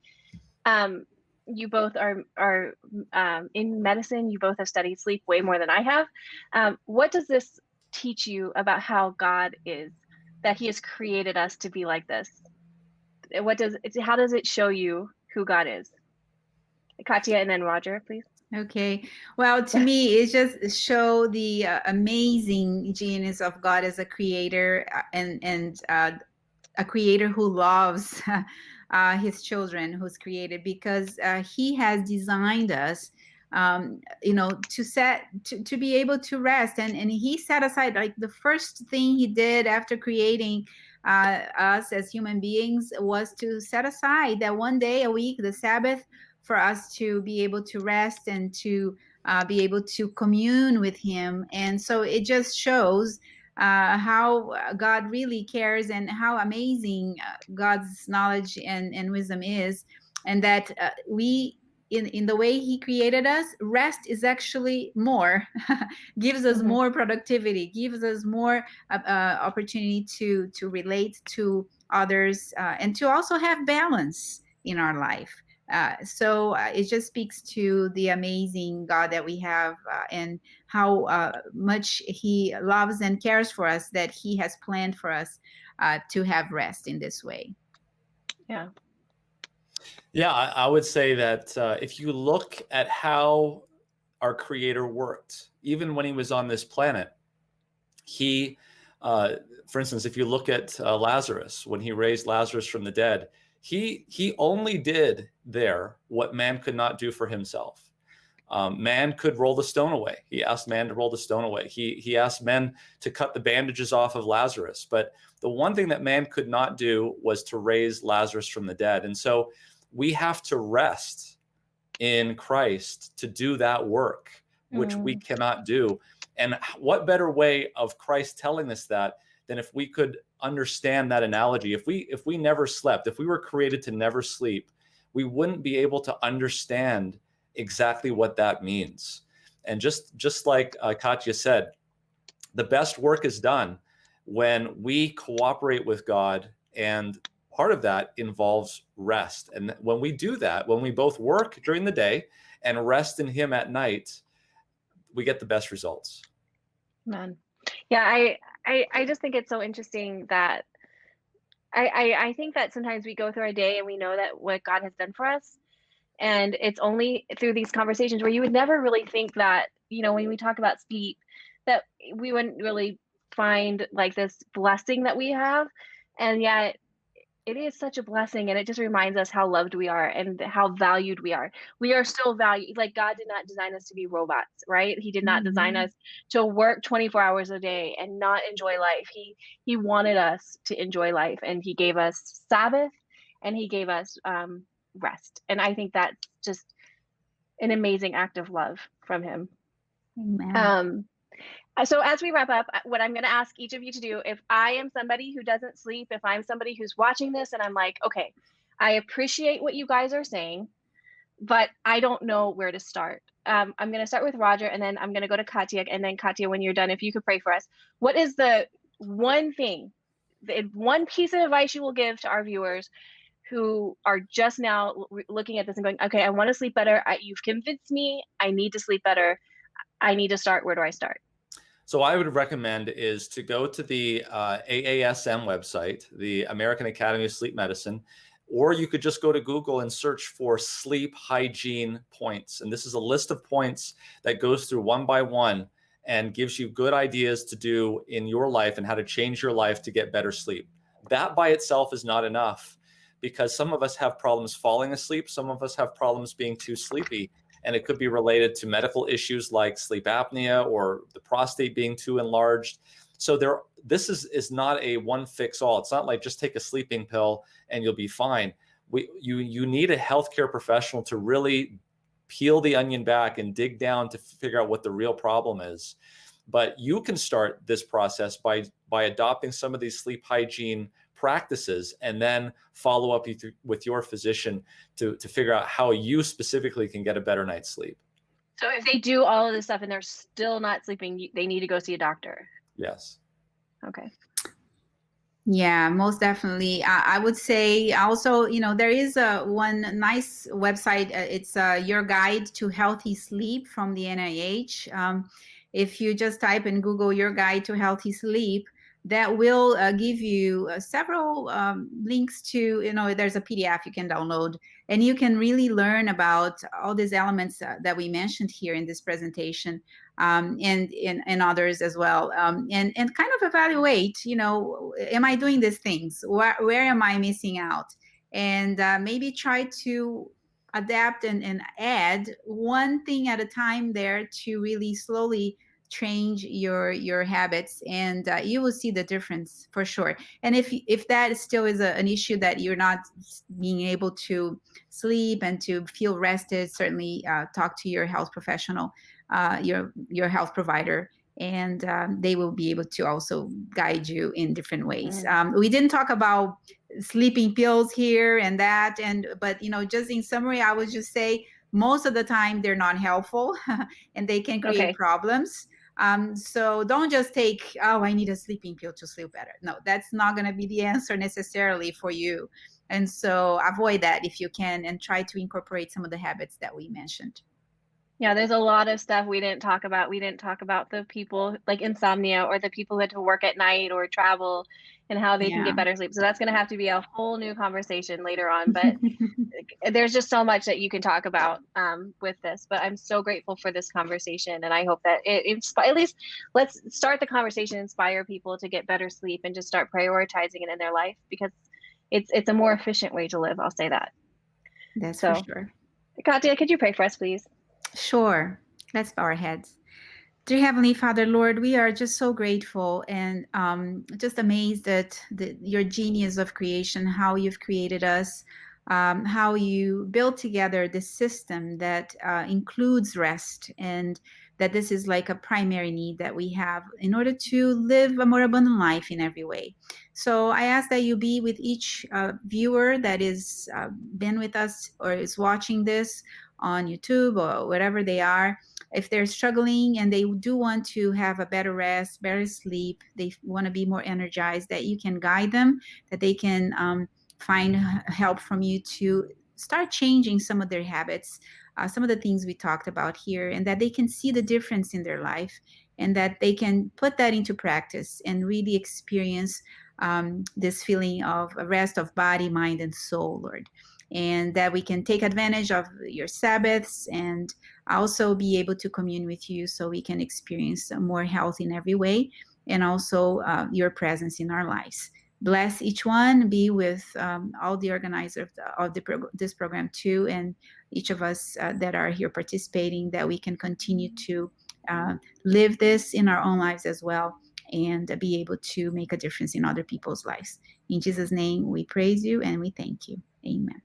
You both are in medicine. You both have studied sleep way more than I have. What does this teach you about how God is, that he has created us to be like this? How does it show you who God is? Katia, and then Roger, please. Okay. Well, to me, it just show the amazing genius of God as a creator, and a creator who loves his children, who's created, because he has designed us, to be able to rest. And he set aside, like, the first thing he did after creating us as human beings was to set aside that one day a week, the Sabbath, for us to be able to rest and to be able to commune with him. And so it just shows how God really cares, and how amazing God's knowledge and wisdom is, and that we, in the way he created us, rest is actually more, gives us more productivity, gives us more opportunity to relate to others, and to also have balance in our life. So it just speaks to the amazing God that we have, and how much he loves and cares for us, that he has planned for us to have rest in this way. Yeah. Yeah, I would say that if you look at how our Creator worked, even when he was on this planet, he, for instance, if you look at Lazarus, when he raised Lazarus from the dead, he only did there what man could not do for himself. Man could roll the stone away. He asked man to roll the stone away. He asked men to cut the bandages off of Lazarus. But the one thing that man could not do was to raise Lazarus from the dead. And so we have to rest in Christ to do that work, which we cannot do. And what better way of Christ telling us that than if we could understand that analogy? If we never slept, if we were created to never sleep, we wouldn't be able to understand exactly what that means. And just like Katia said, the best work is done when we cooperate with God, and part of that involves rest. And when we do that, when we both work during the day and rest in him at night, we get the best results. Man. Yeah, I just think it's so interesting that I think that sometimes we go through our day and we know that what God has done for us. And it's only through these conversations where you would never really think that, when we talk about sleep, that we wouldn't really find like this blessing that we have. And yet it is such a blessing, and it just reminds us how loved we are and how valued we are. We are so valued. Like, God did not design us to be robots, right? He did not design us to work 24 hours a day and not enjoy life. He wanted us to enjoy life, and he gave us Sabbath, and he gave us rest. And I think that's just an amazing act of love from him. Amen. So as we wrap up, what I'm going to ask each of you to do, if I am somebody who doesn't sleep, if I'm somebody who's watching this and I'm like, okay, I appreciate what you guys are saying, but I don't know where to start. I'm going to start with Roger, and then I'm going to go to Katia. And then Katia, when you're done, if you could pray for us, what is the one thing, the one piece of advice you will give to our viewers who are just now looking at this and going, okay, I want to sleep better. You've convinced me. I need to sleep better. I need to start. Where do I start? So I would recommend is to go to the AASM website, the American Academy of Sleep Medicine, or you could just go to Google and search for sleep hygiene points. And this is a list of points that goes through one by one and gives you good ideas to do in your life and how to change your life to get better sleep. That by itself is not enough, because some of us have problems falling asleep. Some of us have problems being too sleepy. And it could be related to medical issues like sleep apnea or the prostate being too enlarged. So this is not a one fix all. It's not like just take a sleeping pill and you'll be fine. You need a healthcare professional to really peel the onion back and dig down to figure out what the real problem is. But you can start this process by adopting some of these sleep hygiene practices, and then follow up with your physician to figure out how you specifically can get a better night's sleep. So if they do all of this stuff and they're still not sleeping, they need to go see a doctor. Yes. Okay. Yeah, most definitely. I would say also, there is one nice website. It's Your Guide to Healthy Sleep from the NIH. If you just type in Google Your Guide to Healthy Sleep, that will give you several links to, there's a PDF you can download, and you can really learn about all these elements that we mentioned here in this presentation. and others as well, and kind of evaluate, am I doing these things? Where am I missing out? And maybe try to adapt and add one thing at a time there to really slowly change your habits, and you will see the difference for sure. And if that still is an issue that you're not being able to sleep and to feel rested, certainly talk to your health professional, your health provider, and they will be able to also guide you in different ways. We didn't talk about sleeping pills here and that, but just in summary, I would just say most of the time they're not helpful and they can create problems. So don't just take, I need a sleeping pill to sleep better. No, that's not going to be the answer necessarily for you. And so avoid that if you can, and try to incorporate some of the habits that we mentioned. Yeah, there's a lot of stuff we didn't talk about. We didn't talk about the people like insomnia, or the people who had to work at night or travel, and how they can get better sleep. So that's going to have to be a whole new conversation later on. But there's just so much that you can talk about with this. But I'm so grateful for this conversation, and I hope that at least let's start the conversation, inspire people to get better sleep and just start prioritizing it in their life, because it's a more efficient way to live. I'll say that. That's for sure. Katia, could you pray for us, please? Sure. Let's bow our heads. Dear Heavenly Father, Lord, we are just so grateful and just amazed at your genius of creation, how you've created us, how you built together this system that includes rest, and that this is like a primary need that we have in order to live a more abundant life in every way. So I ask that you be with each viewer that is been with us or is watching this on YouTube or wherever they are. If they're struggling and they do want to have a better rest, better sleep, they want to be more energized, that you can guide them, that they can find help from you to start changing some of their habits, some of the things we talked about here, and that they can see the difference in their life, and that they can put that into practice and really experience this feeling of a rest of body, mind, and soul, Lord. And that we can take advantage of your Sabbaths and also be able to commune with you, so we can experience more health in every way, and also your presence in our lives. Bless each one, be with all the organizers of this program too, and each of us that are here participating, that we can continue to live this in our own lives as well, and be able to make a difference in other people's lives. In Jesus' name, we praise you and we thank you. Amen.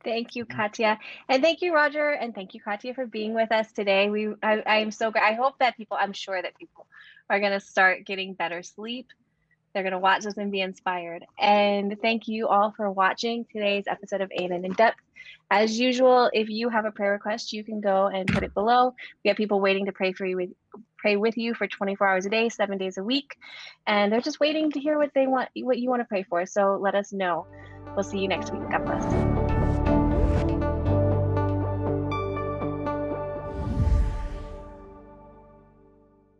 Thank you, Katia. And thank you, Roger. And thank you, Katia, for being with us today. I am so I hope that I'm sure that people are going to start getting better sleep. They're going to watch this and be inspired. And thank you all for watching today's episode of Amen in Depth. As usual, if you have a prayer request, you can go and put it below. We have people waiting to pray with you for 24 hours a day, 7 days a week. And they're just waiting to hear what you want to pray for. So let us know. We'll see you next week. God bless.